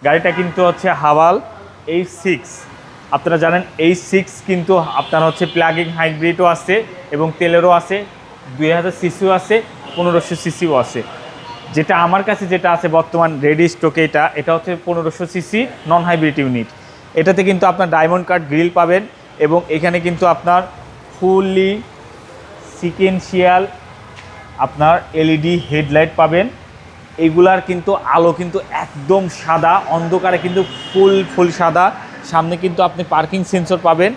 গাড়িটা কিন্তু হচ্ছে হাভাল H6। আপনারা জানেন H6 কিন্তু আপনার হচ্ছে প্লাগ-ইন হাইব্রিডও আছে এবং তেলেরও আছে, 2000 সিসিও আছে, 1500 সিসিও আছে। যেটা আমার কাছে যেটা আছে বর্তমান রেডি স্টকে, এটা হচ্ছে 1500 সিসি নন হাইব্রিড ইউনিট। এটাতে কিন্তু আপনার ডায়মন্ড কাট গ্রিল পাবেন এবং এখানে কিন্তু আপনার ফুললি সিকেন্সিয়াল আপনার এলইডি হেডলাইট পাবেন। এইগুলার কিন্তু আলো কিন্তু একদম সাদা, অন্ধকারে কিন্তু ফুল সাদা। সামনে কিন্তু আপনি পার্কিং সেন্সর পাবেন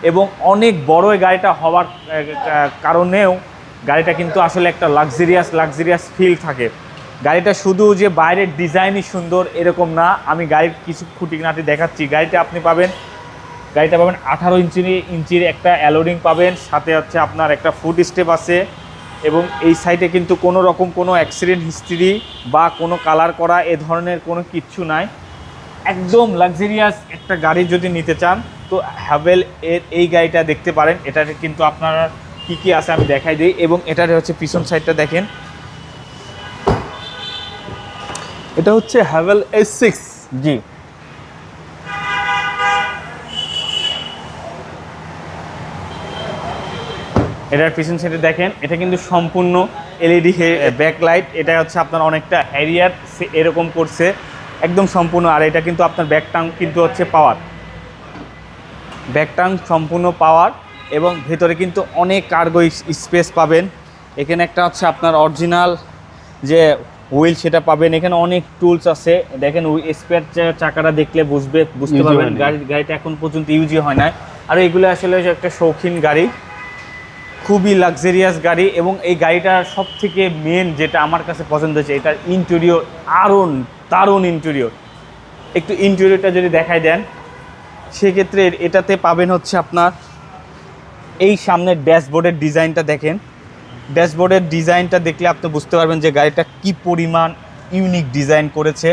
এবং অনেক বড় গাড়িটা হওয়ার কারণেও গাড়িটা কিন্তু আসলে একটা লাক্সারিয়াস ফিল থাকে। গাড়িটা শুধু যে বাইরের ডিজাইনই সুন্দর এরকম না, আমি গাড়ির কিছু খুঁটিনাটি দেখাচ্ছি। গাড়িটা পাবেন 18 ইঞ্চির একটা অ্যালোডিং পাবেন, সাথে হচ্ছে আপনার একটা ফুট স্টেপ আছে এবং এই সাইডে কিন্তু কোনো রকম কোনো অ্যাক্সিডেন্ট হিস্ট্রি বা কোনো কালার করা এ ধরনের কোনো কিচ্ছু নাই। একদম লাক্সারিয়াস একটা গাড়ি যদি নিতে চান তো হ্যাভেল এর এই গাড়িটা দেখতে পারেন। এটাতে কিন্তু আপনার কি আছে আমি দেখাই দিই। এবং এটার হচ্ছে পিছন সাইডটা দেখেন, এটা হচ্ছে হ্যাভেল H6। জি, এটার পিছন সাইডে দেখেন, এটা কিন্তু সম্পূর্ণ এলইডি ব্যাকলাইট। এটা হচ্ছে আপনার অনেকটা হ্যারিয়ার এরকম করছে একদম সম্পূর্ণ। আর এটা কিন্তু আপনার ব্যাকটাং কিন্তু হচ্ছে পাওয়ার, ব্যাকটাং সম্পূর্ণ পাওয়ার এবং ভেতরে কিন্তু অনেক কার্গো স্পেস পাবেন। এখানে একটা হচ্ছে আপনার অরিজিনাল যে হুইল সেটা পাবেন। এখানে অনেক টুলস আছে, দেখেন স্পেয়ার চাকাটা দেখলে বুঝতে পারবেন গাড়িটা এখন পর্যন্ত ইউজই হয় না। আর এগুলো আসলে একটা শৌখিন গাড়ি, খুবই লাক্সারিয়াস গাড়ি। এবং এই গাড়িটার সব থেকে মেন যেটা আমার কাছে পছন্দ হয়েছে, এটার ইন্টেরিয়র দারুণ ইন্টেরিয়র। একটু ইন্টেরিয়রটা যদি দেখাই দেন, সেক্ষেত্রে এটাতে পাবেন হচ্ছে আপনার এই সামনের ড্যাশবোর্ডের ডিজাইনটা দেখেন। ড্যাশবোর্ডের ডিজাইনটা দেখলে আপনি বুঝতে পারবেন যে গাড়িটা কি পরিমাণ ইউনিক ডিজাইন করেছে।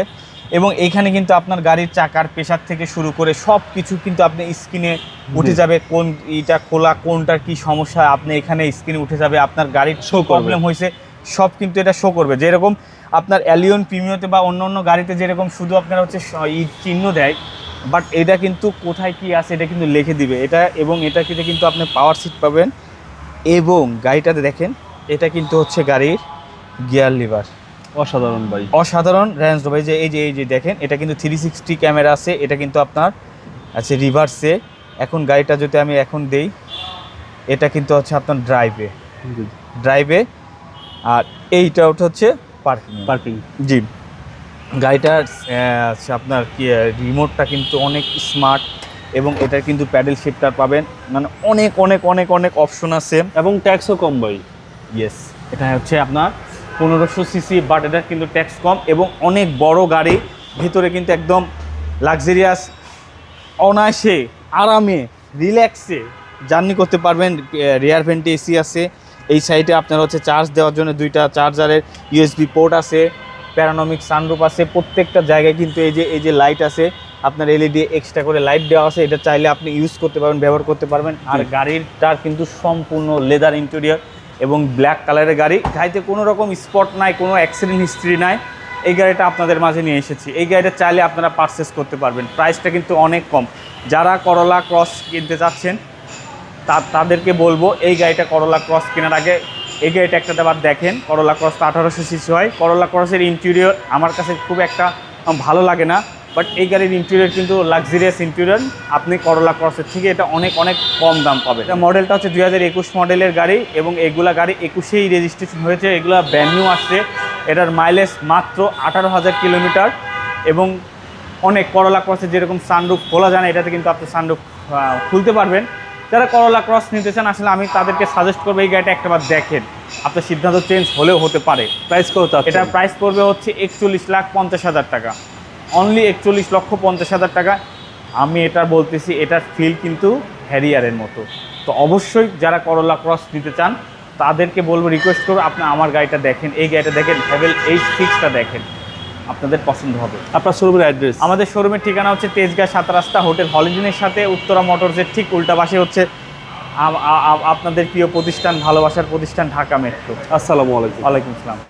এবং এইখানে কিন্তু আপনার গাড়ির চাকার প্রেসার থেকে শুরু করে সব কিছু কিন্তু আপনি স্ক্রিনে উঠে যাবে। কোন এটা খোলা, কোনটার কি সমস্যা, আপনি এখানে স্ক্রিনে উঠে যাবে। আপনার গাড়ির শো প্রবলেম হয়েছে সব কিন্তু এটা শো করবে। যেরকম আপনার অ্যালিয়ন প্রিমিওতে বা অন্য গাড়িতে যেরকম শুধু আপনার হচ্ছে চিহ্ন দেয়, বাট এটা কিন্তু কোথায় কি আছে এটা কিন্তু লিখে দিবে এটা। এবং এটা কিন্তু আপনি পাওয়ার সিট পাবেন। এবং গাড়িটাতে দেখেন, এটা কিন্তু হচ্ছে গাড়ির গিয়ার লিভার। অসাধারণ ভাই, অসাধারণ রেঞ্জ ভাই। যে এই যে দেখেন, এটা কিন্তু 360 ক্যামেরা আছে। এটা কিন্তু আপনার আছে রিভার্সে। এখন গাড়িটা যদি আমি এখন দেই, এটা কিন্তু হচ্ছে আপনার ড্রাইভে। আর এইটা হচ্ছে পার্কিং। জি, গাড়িটার আপনার কি রিমোটটা কিন্তু অনেক স্মার্ট এবং এটার কিন্তু প্যাডেল শিফটার পাবেন। মানে অনেক অনেক অনেক অনেক অপশন আছে এবং ট্যাক্সও কম ভাই। ইয়েস, এটা হচ্ছে আপনার 1500 সিসি, বাট এটা কিন্তু ট্যাক্স কম এবং অনেক বড় গাড়ি। ভিতরে কিন্তু একদম লাক্সারিয়াস, অনায়াসে আরামে রিল্যাক্সে জার্নি করতে পারবেন। রিয়ার ভেন্টে এসি আছে। এই সাইডে আপনার হচ্ছে চার্জ দেওয়ার জন্য 2টা চার্জারের ইউএসবি পোর্ট আছে, প্যারানমিক সানরুফ আছে। প্রত্যেকটা জায়গায় কিন্তু এই যে লাইট আছে, আপনার এলইডি এক্সট্রা করে লাইট দেওয়া আছে। এটা চাইলে আপনি ইউজ করতে পারবেন, ব্যবহার করতে পারবেন। আর গাড়িটার কিন্তু সম্পূর্ণ লেদার ইন্টেরিয়র এবং ব্ল্যাক কালারের গাড়ি। গাড়িতে কোনো রকম স্পট নাই, কোনো অ্যাক্সিডেন্ট হিস্ট্রি নাই। এই গাড়িটা আপনাদের মাঝে নিয়ে এসেছি। এই গাড়িটা চাইলে আপনারা পারচেস করতে পারবেন। প্রাইসটা কিন্তু অনেক কম। যারা করলা ক্রস কিনতে চাচ্ছেন তাদেরকে বলবো, এই গাড়িটা করলা ক্রস কেনার আগে এই গাড়িটা একটা বার দেখেন। করলা ক্রস তো 1800 সিসি হয়। করলা ক্রসের ইন্টেরিয়র আমার কাছে খুব একটা ভালো লাগে না, বাট এই গাড়ির ইন্টেরিয়র কিন্তু লাক্সারিয়াস ইন্টেরিয়র। আপনি করলা ক্রসের থেকে এটা অনেক অনেক কম দাম পাবে। এটা মডেলটা হচ্ছে 2021 মডেলের গাড়ি এবং এগুলা গাড়ি 21-এই রেজিস্ট্রেশন হয়েছে। এগুলা ব্র্যান্ড নিউ আসছে। এটার মাইলেজ মাত্র 18,000 কিলোমিটার। এবং অনেক করলা ক্রসে যেরকম সানরুফ খোলা যায় না, এটাতে কিন্তু আপনি সানরুফ খুলতে পারবেন। যারা করলা ক্রস নিতে চান, আসলে আমি তাদেরকে সাজেস্ট করবো এই গাড়িটা একটাবার দেখেন। আপনার সিদ্ধান্ত চেঞ্জ হলেও হতে পারে। প্রাইস কত? এটার প্রাইস পড়বে হচ্ছে 41,50,000 টাকা, অনলি 41,50,000 টাকা। আমি এটা বলতেছি, এটার ফিল কিন্তু হ্যারিয়ারের মতো। তো অবশ্যই যারা করলা ক্রস নিতে চান তাদেরকে বলবো, রিকোয়েস্ট করবো আপনি আমার গাড়িটা দেখেন, এই গাড়িটা দেখেন, হ্যাভেল H6টা দেখেন, আপনাদের পছন্দ হবে। আপনার শোরুমের অ্যাড্রেস? আমাদের শোরুমের ঠিকানা হচ্ছে তেজগাঁ 7 রাস্তা, হোটেল হলিডেনের সাথে উত্তরা মোটরসের ঠিক উল্টা পাশে হচ্ছে আপনাদের প্রিয় প্রতিষ্ঠান, ভালোবাসার প্রতিষ্ঠান ঢাকা মেট্রো। আসসালামু আলাইকুম। ওয়ালাইকুম আসসালাম।